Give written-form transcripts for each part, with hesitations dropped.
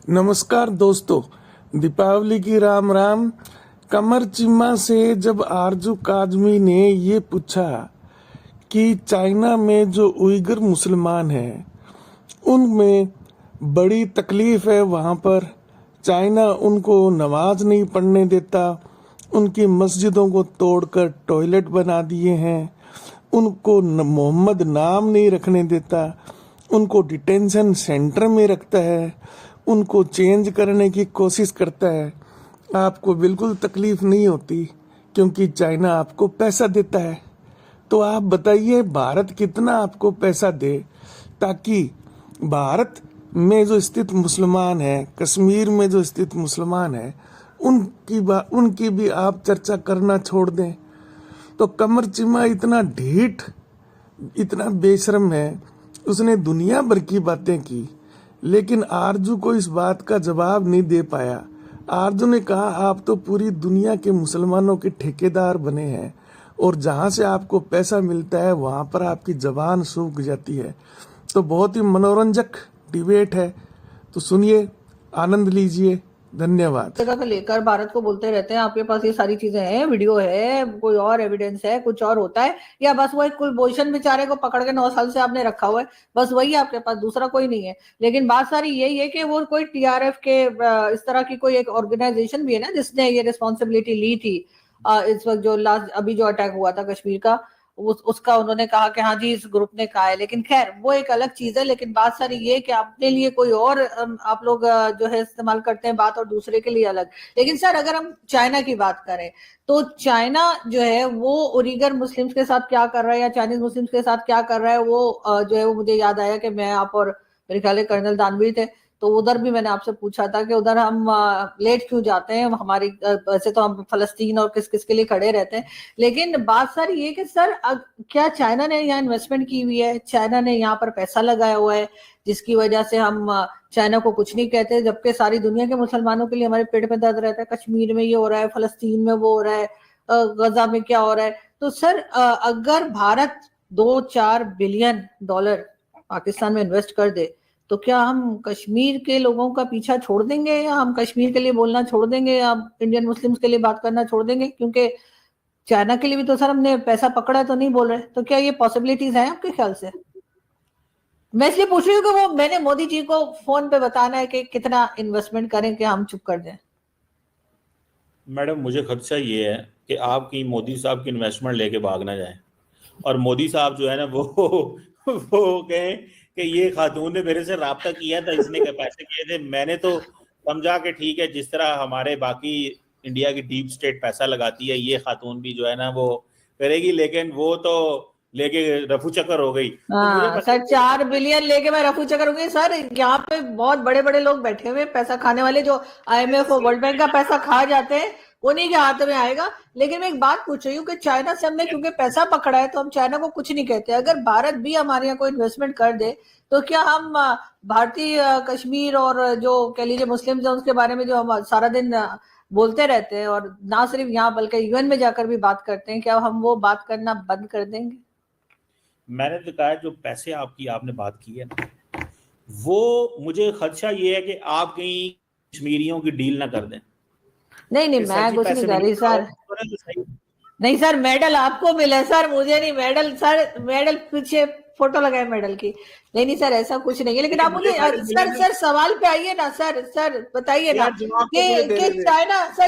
नमस्कार दोस्तों, दीपावली की राम राम। कमर चिम्मा से जब आरजू काजमी ने ये पूछा कि चाइना में जो उइगर मुसलमान हैं उनमें बड़ी तकलीफ है, वहाँ पर चाइना उनको नमाज नहीं पढ़ने देता, उनकी मस्जिदों को तोड़कर टॉयलेट बना दिए हैं, उनको मोहम्मद नाम नहीं रखने देता, उनको डिटेंशन सेंटर में रखता है, उनको चेंज करने की कोशिश करता है। आपको बिल्कुल तकलीफ नहीं होती क्योंकि चाइना आपको पैसा देता है। तो आप बताइए भारत कितना आपको पैसा दे ताकि भारत में जो स्थित मुसलमान है, कश्मीर में जो स्थित मुसलमान है, उनकी भी आप चर्चा करना छोड़ दें। तो कमर चिम्मा इतना ढीठ, इतना बेशर्म है, उसने दुनिया भर की बातें की लेकिन आरजू को इस बात का जवाब नहीं दे पाया। आरजू ने कहा आप तो पूरी दुनिया के मुसलमानों के ठेकेदार बने हैं और जहां से आपको पैसा मिलता है वहां पर आपकी जबान सूख जाती है। तो बहुत ही मनोरंजक डिबेट है, तो सुनिए, आनंद लीजिए। धन्यवाद। जगह को लेकर भारत को बोलते रहते हैं आपके पास ये सारी चीजें हैं, वीडियो है, कोई और एविडेंस है, कुछ और होता है, या बस वो एक कुलभूषण बेचारे को पकड़ के 9 साल से आपने रखा हुआ है, बस वही आपके पास, दूसरा कोई नहीं है। लेकिन बात सारी यही है कि वो कोई टीआरएफ के इस तरह की कोई एक ऑर्गेनाइजेशन भी है ना जिसने ये रिस्पॉन्सिबिलिटी ली थी इस वक्त जो लास्ट अभी जो अटैक हुआ था कश्मीर का, उसका उन्होंने कहा कि हाँ जी इस ग्रुप ने कहा है। लेकिन खैर वो एक अलग चीज है। लेकिन बात सारी ये कि अपने लिए कोई और आप लोग जो है इस्तेमाल करते हैं बात, और दूसरे के लिए अलग। लेकिन सर अगर हम चाइना की बात करें तो चाइना जो है वो उइगर मुस्लिम्स के साथ क्या कर रहा है या चाइनीज मुस्लिम्स के साथ क्या कर रहा है, वो जो है वो मुझे याद आया कि मैं आप और मेरे ख्याल है कर्नल दानवीर थे, तो उधर भी मैंने आपसे पूछा था कि उधर हम लेट क्यों जाते हैं। हमारी वैसे तो हम फलस्तीन और किस किस के लिए खड़े रहते हैं, लेकिन बात सर ये कि सर क्या चाइना ने यहाँ इन्वेस्टमेंट की हुई है, चाइना ने यहाँ पर पैसा लगाया हुआ है जिसकी वजह से हम चाइना को कुछ नहीं कहते, जबकि सारी दुनिया के मुसलमानों के लिए हमारे पेट में दर्द रहता है। कश्मीर में ये हो रहा है, फलस्तीन में वो हो रहा है, गजा में क्या हो रहा है। तो सर अगर भारत 2-4 बिलियन डॉलर पाकिस्तान में इन्वेस्ट कर दे तो क्या हम कश्मीर के लोगों का पीछा छोड़ देंगे, या हम कश्मीर के लिए बोलना छोड़ देंगे, या इंडियन मुस्लिम्स के लिए बात करना छोड़ देंगे? क्योंकि चाइना के लिए भी तो सर हमने पैसा पकड़ा है, तो नहीं बोल रहे। तो क्या ये पॉसिबिलिटीज हैं आपके ख्याल से? मैं इसलिए पूछ रही हूँ कि वो मैंने मोदी जी को फोन पे बताना है कि कितना इन्वेस्टमेंट करें कि हम चुप कर दें। मैडम मुझे खदशा ये है कि आप कहीं मोदी साहब की इन्वेस्टमेंट लेके भाग ना जाएं और मोदी साहब जो है ना वो कहें कि ये खातून ने मेरे से राब्ता किया था, इसने के पैसे किए थे, मैंने तो समझा कि ठीक है जिस तरह हमारे बाकी इंडिया की डीप स्टेट पैसा लगाती है ये खातून भी जो है ना वो करेगी, लेकिन वो तो लेके रफू चक्कर हो गई। तो मुझे हाँ पता सर, 4 बिलियन लेके मैं रफू चक्कर होंगी सर। यहाँ पे बहुत बड़े बड़े लोग बैठे हुए पैसा खाने वाले, जो आईएमएफ और वर्ल्ड बैंक का पैसा खा जाते हैं, उन्हीं के हाथ में आएगा। लेकिन मैं एक बात पूछ रही हूँ कि चाइना से हमने क्योंकि पैसा पकड़ा है तो हम चाइना को कुछ नहीं कहते। अगर भारत भी हमारे यहाँ कोई इन्वेस्टमेंट कर दे तो क्या हम भारतीय कश्मीर और जो कह लीजिए मुस्लिम है उसके बारे में जो हम सारा दिन बोलते रहते हैं, और ना सिर्फ यहाँ बल्कि यूएन में जाकर भी बात करते हैं, क्या हम वो बात करना बंद कर देंगे? मैंने तो कहा जो पैसे आपने बात की है ना, वो मुझे खदशा ये है कि आप कहीं कश्मीरियों की डील ना कर दें। नहीं नहीं, मैं कुछ नहीं कर रही सर। नहीं सर, मेडल आपको मिले सर, मुझे नहीं मेडल सर। मेडल पीछे फोटो लगाए मेडल की। नहीं नहीं सर, ऐसा कुछ नहीं है। लेकिन आप मुझे सर सवाल पे आइए ना सर। सर बताइए ना कि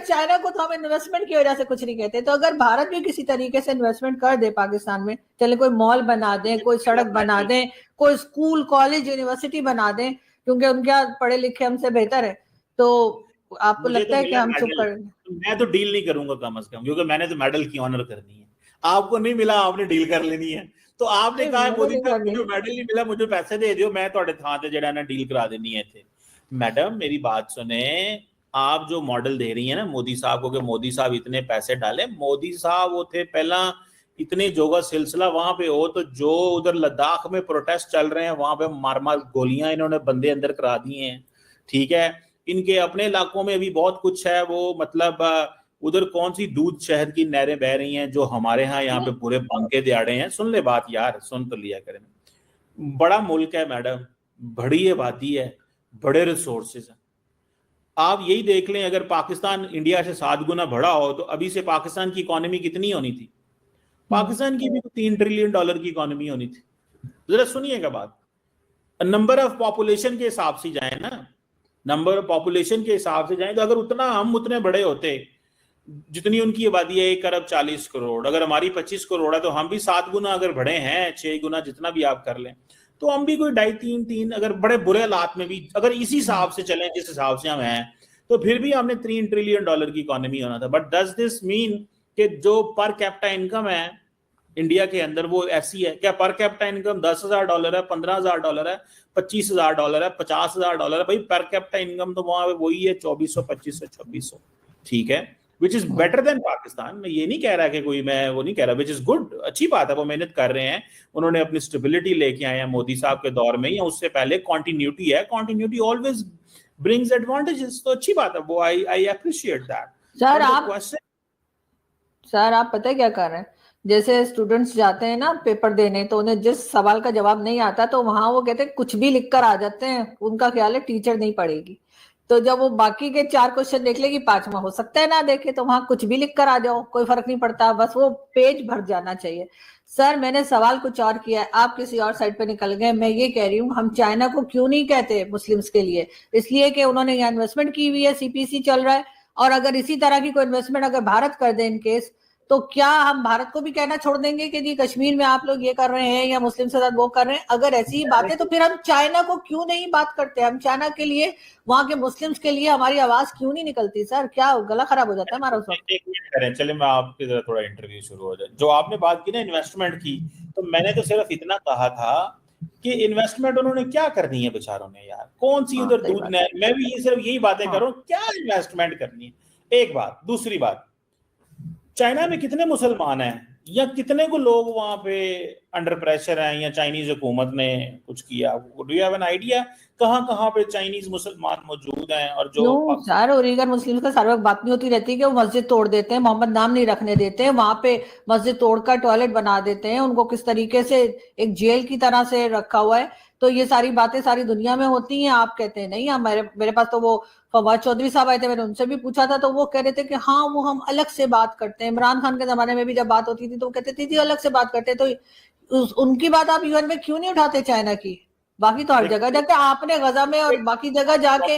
चाइना को तो हम इन्वेस्टमेंट की वजह से कुछ नहीं कहते, तो अगर भारत भी किसी तरीके से इन्वेस्टमेंट कर दे पाकिस्तान में, चले कोई मॉल बना दें, कोई सड़क बना दें, कोई स्कूल कॉलेज यूनिवर्सिटी बना दें, क्योंकि उनके पढ़े लिखे हमसे बेहतर है, तो आपको लगता है कि हम चुप करेंगे? मैं तो डील नहीं करूंगा कम से कम, क्योंकि मैंने तो मेडल की ऑनर करनी है। आपको नहीं मिला, आपने डील कर लेनी है। तो आपने कहा मोदी साहब मुझे मेडल नहीं मिला, मुझे पैसे दे दियो, मैं थोड़े थां ते जेड़ा ना डील करा देनी है थे। मैडम मेरी बात सुने, आप जो मॉडल दे रही है ना मोदी साहब को कि मोदी साहब इतने पैसे डाले, मोदी साहब वो थे पहला इतने जोगा सिलसिला वहां पे हो, तो जो उधर लद्दाख में प्रोटेस्ट चल रहे हैं वहां पे मार मार गोलियां इन्होंने बंदे अंदर करा दिए हैं। ठीक है, इनके अपने इलाकों में भी बहुत कुछ है, वो मतलब उधर कौन सी दूध शहद की नहरें बह रही हैं जो हमारे यहाँ पे पूरे बांके दिहाड़े हैं। सुन ले बात यार, सुन तो लिया करें। बड़ा मुल्क है मैडम, बड़ी आबादी है, बड़े रिसोर्सेज हैं, आप यही देख लें, अगर पाकिस्तान इंडिया से 7 गुना बढ़ा हो तो अभी से पाकिस्तान की इकोनॉमी कितनी होनी थी? पाकिस्तान की भी $3 ट्रिलियन की इकोनॉमी होनी थी। जरा सुनिएगा बात, नंबर ऑफ पॉपुलेशन के हिसाब से जाए ना, नंबर ऑफ पॉपुलेशन के हिसाब से जाए तो अगर उतना हम उतने बड़े होते, जितनी उनकी आबादी है 1 अरब 40 करोड़, अगर हमारी 25 करोड़ है तो हम भी 7 गुना अगर बढ़े हैं, 6 गुना, जितना भी आप कर लें, तो हम भी कोई 2.5 3 अगर बड़े बुरे हालात में भी अगर इसी हिसाब से चलें जिस हिसाब से हम हैं, तो फिर भी हमने $3 ट्रिलियन की इकोनॉमी होना था। बट डज दिस मीन कि जो पर कैपिटा इनकम है इंडिया के अंदर वो ऐसी है? क्या पर कैपिटा इनकम $10,000 है, $15,000 है, $25,000 है, $50,000 है? भाई पर कैपिटा इनकम तो वहां वही है 2400, 2500, 2600, ठीक है, which is better than Pakistan. मैं ये नहीं कह रहा कि कोई, मैं वो नहीं कह रहा, विच इज गुड, अच्छी बात है, वो मेहनत कर रहे हैं, उन्होंने अपनी स्टेबिलिटी लेके आए हैं मोदी साहब के दौर में, या उससे पहले कॉन्टिन्यूटी है, कॉन्टिन्यूटी ऑलवेज ब्रिंग्स एडवांटेजेस, तो अच्छी बात है वो, आई अप्रिशिएट दैट। सर आप पता है क्या कर रहे हैं, जैसे स्टूडेंट्स जाते हैं ना पेपर देने, तो उन्हें जिस सवाल का जवाब नहीं आता तो वहां वो कहते हैं कुछ भी लिख कर आ जाते हैं, उनका ख्याल है टीचर नहीं पढ़ेगी, तो जब वो बाकी के 4 क्वेश्चन देख लेगी, 5वां हो सकता है ना देखे, तो वहां कुछ भी लिख कर आ जाओ, कोई फर्क नहीं पड़ता, बस वो पेज भर जाना चाहिए। सर मैंने सवाल कुछ और किया है, आप किसी और साइड पे निकल गए। मैं ये कह रही हूँ, हम चाइना को क्यों नहीं कहते मुस्लिम्स के लिए? इसलिए कि उन्होंने यहाँ इन्वेस्टमेंट की हुई है, सीपीसी चल रहा है, और अगर इसी तरह की कोई इन्वेस्टमेंट अगर भारत कर दे इन केस, तो क्या हम भारत को भी कहना छोड़ देंगे कि जी कश्मीर में आप लोग ये कर रहे हैं या मुस्लिम के साथ वो कर रहे हैं? अगर ऐसी ही बातें, तो फिर हम चाइना को क्यों नहीं बात करते? हम चाइना के लिए, वहां के मुस्लिम्स के लिए हमारी आवाज क्यों नहीं निकलती? सर क्या गला खराब हो जाता है हमारा उस वक्त? एक मिनट करें, चले मैं आपके जरा थोड़ा इंटरव्यू शुरू हो जाए। जो आपने बात की ना इन्वेस्टमेंट की, तो मैंने तो सिर्फ इतना कहा था कि इन्वेस्टमेंट उन्होंने क्या करनी है बेचारों ने यार, कौन सी उधर दूध नहर, मैं भी सिर्फ यही बातें कर रहा हूँ, क्या इन्वेस्टमेंट करनी है, एक बात। दूसरी बात, चाइना में कितने मुसलमान हैं, या कितने को लोग वहां पे अंडर प्रेशर हैं, या चाइनीज हुकूमत ने कुछ किया? Do you have an idea कहां पे चाइनीज मुसलमान मौजूद हैं? और जो सर उइगर मुस्लिम का सारे वक्त बात नहीं होती रहती कि वो मस्जिद तोड़ देते हैं, मोहम्मद नाम नहीं रखने देते हैं, वहां पे मस्जिद तोड़कर टॉयलेट बना देते हैं, उनको किस तरीके से एक जेल की तरह से रखा हुआ है। तो ये सारी बातें सारी दुनिया में होती हैं, आप कहते हैं नहीं। मेरे पास तो वो फवाद चौधरी साहब आए थे, मैंने उनसे भी पूछा था, तो वो कह रहे थे कि हाँ वो हम अलग से बात करते हैं। इमरान खान के जमाने में भी जब बात होती थी तो वो कहते थे जी अलग से बात करते हैं। तो उनकी बात आप यूएन में क्यों नहीं उठाते चाइना की? बाकी तो हर जगह जाके आपने गजा में और बाकी जगह जाके,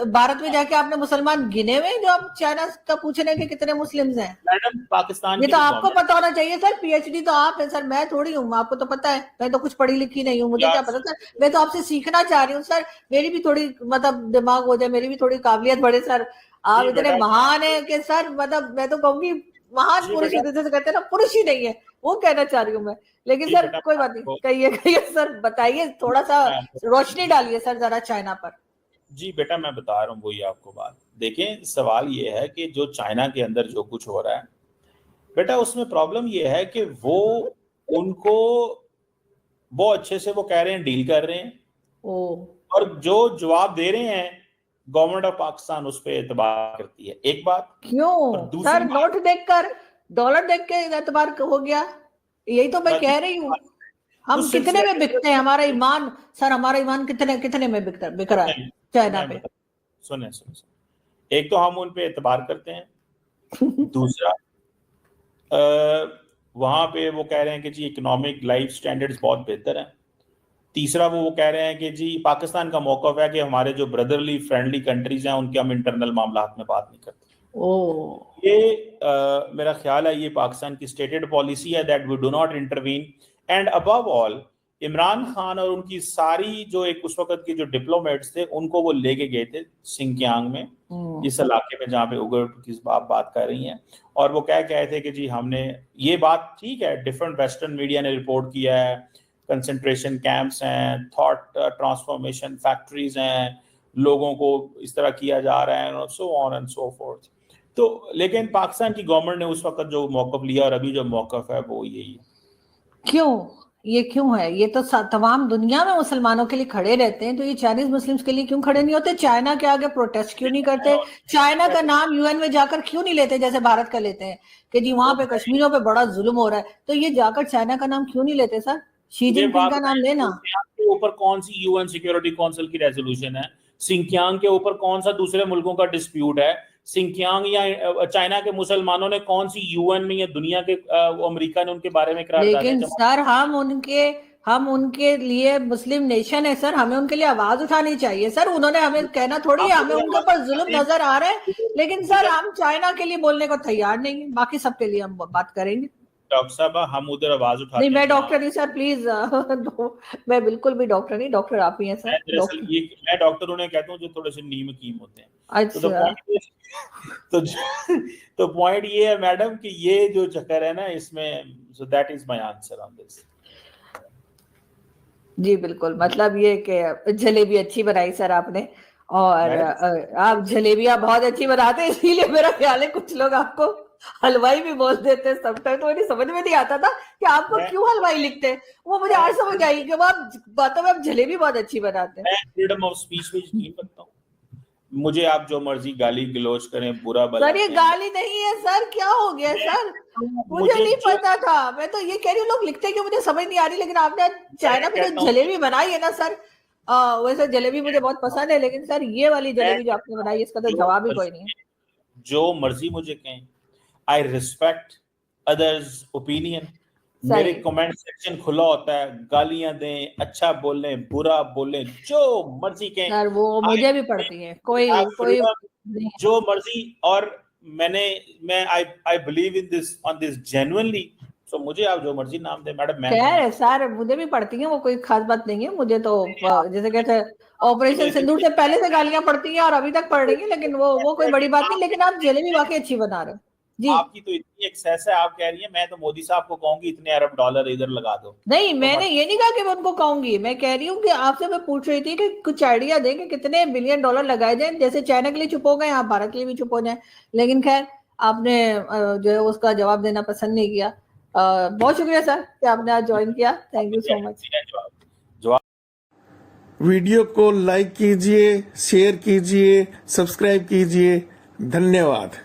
भारत में जाके आपने मुसलमान गिने हुए जो आप चाइना का पूछ रहे हैं कि कितने मुस्लिम्स हैं? मैडम पाकिस्तान, ये तो आपको पता होना चाहिए सर, पीएचडी तो आप है सर, मैं थोड़ी हूँ, आपको तो पता है, मैं तो कुछ पढ़ी लिखी नहीं हूँ, मुझे क्या पता सर, मैं तो आपसे सीखना चाह रही हूँ सर, मेरी भी थोड़ी मतलब दिमाग हो जाए, मेरी भी थोड़ी काबिलियत बढ़े सर। आप इतने महान है कि सर, मतलब मैं तो कहूंगी महान पुरुष जैसे कहते हैं ना, पुरुष ही नहीं है, वो कहना चाह रही हूँ मैं। लेकिन सर कोई बात नहीं, कहिए सर, बताइए, थोड़ा सा रोशनी डालिए सर जरा चाइना पर। जी बेटा मैं बता रहा हूँ वही आपको बात। देखें सवाल ये है कि जो चाइना के अंदर जो कुछ हो रहा है बेटा, उसमें प्रॉब्लम ये है कि वो उनको बहुत अच्छे से वो कह रहे हैं डील कर रहे हैं, और जो जवाब दे रहे हैं गवर्नमेंट ऑफ पाकिस्तान उस पर एतबार करती है। एक बात क्यों सर, नोट देखकर, डॉलर देख के एतबार हो गया? यही तो मैं कह रही हूँ। हम कितने में बिकते हैं? हमारा ईमान सर, हमारा ईमान कितने में बिक रहा है चाइना पे? सुने, एक तो हम उन पे एतबार करते हैं, दूसरा वहां पे वो कह रहे हैं कि जी इकोनॉमिक लाइफ स्टैंडर्ड्स बहुत बेहतर हैं, तीसरा वो कह रहे हैं कि जी पाकिस्तान का मौक़िफ़ है कि हमारे जो ब्रदरली फ्रेंडली कंट्रीज हैं उनके हम इंटरनल मामलात में बात नहीं करते। ये मेरा ख्याल है ये पाकिस्तान की स्टेटेड पॉलिसी है that we do not intervene. And above all Imran Khan और उनकी सारी जो एक उस वक्त के जो डिप्लोमेट्स थे उनको वो लेके गए थे सिंकियांग में, इस इलाके में जहाँ पे उगर की बात कर रही हैं, और वो क्या कहे थे कि जी हमने ये बात, ठीक है डिफरेंट वेस्टर्न मीडिया ने रिपोर्ट किया है, कंसंट्रेशन कैंप्स हैं, थॉट ट्रांसफॉर्मेशन फैक्ट्रीज हैं, लोगों को इस तरह किया जा रहा है, so on and so fourth. तो लेकिन पाकिस्तान की गवर्नमेंट ने उस वक्त जो मौक़िफ़ लिया और अभी जो मौक़िफ़ है वो यही है। क्यों है? ये तो तमाम दुनिया में मुसलमानों के लिए खड़े रहते हैं, तो ये चाइनीज मुस्लिम्स के लिए क्यों खड़े नहीं होते? चाइना के आगे प्रोटेस्ट क्यों नहीं करते? चाइना का नाम यूएन में जाकर क्यों नहीं लेते जैसे भारत का लेते हैं कि जी वहां पे कश्मीरियों पे बड़ा जुल्म हो रहा है? तो ये जाकर चाइना का नाम क्यों नहीं लेते सर? शी जिनपिंग का नाम लेना। ऊपर कौन सी यूएन सिक्योरिटी काउंसिल की रेजोल्यूशन है? सिंकियांग के ऊपर कौन सा दूसरे मुल्कों का डिस्प्यूट है? सिंकियांग या चाइना के मुसलमानों ने कौन सी यूएन में या दुनिया के अमेरिका ने उनके बारे में करारदादें लेकिन जमा? सर हम उनके लिए मुस्लिम नेशन है सर, हमें उनके लिए आवाज उठानी चाहिए सर। उन्होंने हमें कहना थोड़ी है, हमें उनके ऊपर जुल्म नजर आ रहा है, लेकिन सर हम चाइना के लिए बोलने को तैयार नहीं है, बाकी सबके लिए हम बात करेंगे। डॉक्टर साहब हम उधर आवाज उठाते नहीं, मैं हैं। डॉक्टर नहीं सर, प्लीज मैं बिल्कुल भी डॉक्टर नहीं, डॉक्टर आप ही हैं सर। दरअसल ये मैं डॉक्टर उन्हें कहता हूँ जो थोड़े से नीम हकीम होते हैं। तो पॉइंट ये है मैडम कि ये जो चक्कर है ना इसमें, so that is my answer on this. जी बिल्कुल, मतलब ये कि जलेबी अच्छी बनाई सर आपने, और आप जलेबियां बहुत अच्छी बनाते हैं, इसीलिए मेरा ख्याल है कुछ लोग आपको हलवाई भी बोल देते हैं समटाइम। तो मुझे समझ में नहीं आता था कि आपको क्यों हलवाई लिखते हैं, वो मुझे आज समझ आई कि आप बातों में आप जलेबी बहुत अच्छी बनाते हैं। मैं फ्रीडम ऑफ स्पीच पे यकीन रखता हूँ, मुझे आप जो मर्जी गाली गलौज करें, बुरा भला सर ये गाली नहीं है सर, क्या हो गया सर, मुझे नहीं पता था। मैं तो ये कह रही हूँ लोग लिखते हैं कि मुझे समझ नहीं आ रही, लेकिन आपने चाइना में जो जलेबी बनाई है ना सर, वैसे जलेबी मुझे बहुत पसंद है, लेकिन सर ये वाली जलेबी जो आपने बनाई इसका तो जवाब ही कोई नहीं है। जो मर्जी मुझे कहें, आई रिस्पेक्ट अदर्स ओपिनियन। मेरे कमेंट सेक्शन खुला होता है, गालियां दें, अच्छा बोलें, बुरा बोलें, जो मर्जी कहें सर, वो मुझे भी पड़ती है, कोई जो मर्जी। और मैं I believe in this on this genuinely, so मुझे आप जो मर्जी नाम दे मैडम। मैं खैर है सर, मुझे भी पड़ती है, वो कोई खास बात नहीं है। मुझे तो जैसे कहते हैं ऑपरेशन सिंदूर से पहले से गालियां पड़ती हैं और अभी तक पड़ रही है, लेकिन वो कोई बड़ी बात नहीं। लेकिन आप जलेबी वाकई अच्छी बना रहे हो जी। आपकी तो इतनी एक्सेस है, आप कह रही हैं मैं तो मोदी साहब को कहूंगी इतने अरब डॉलर इधर लगा दो। नहीं, मैंने ये नहीं कहा कि मैं उनको कहूंगी, मैं कह रही हूँ कि आपसे मैं पूछ रही थी कि कुछ आइडिया दें कि कितने बिलियन डॉलर लगाए जाए, जैसे चाइना के लिए चुप हो गए, आप भारत के लिए भी चुप हो जाए। लेकिन खैर आपने जो है उसका जवाब देना पसंद नहीं किया। बहुत शुक्रिया सर कि आपने आज ज्वाइन किया, thank you so much. Video को लाइक कीजिए, शेयर कीजिए, सब्सक्राइब कीजिए। धन्यवाद।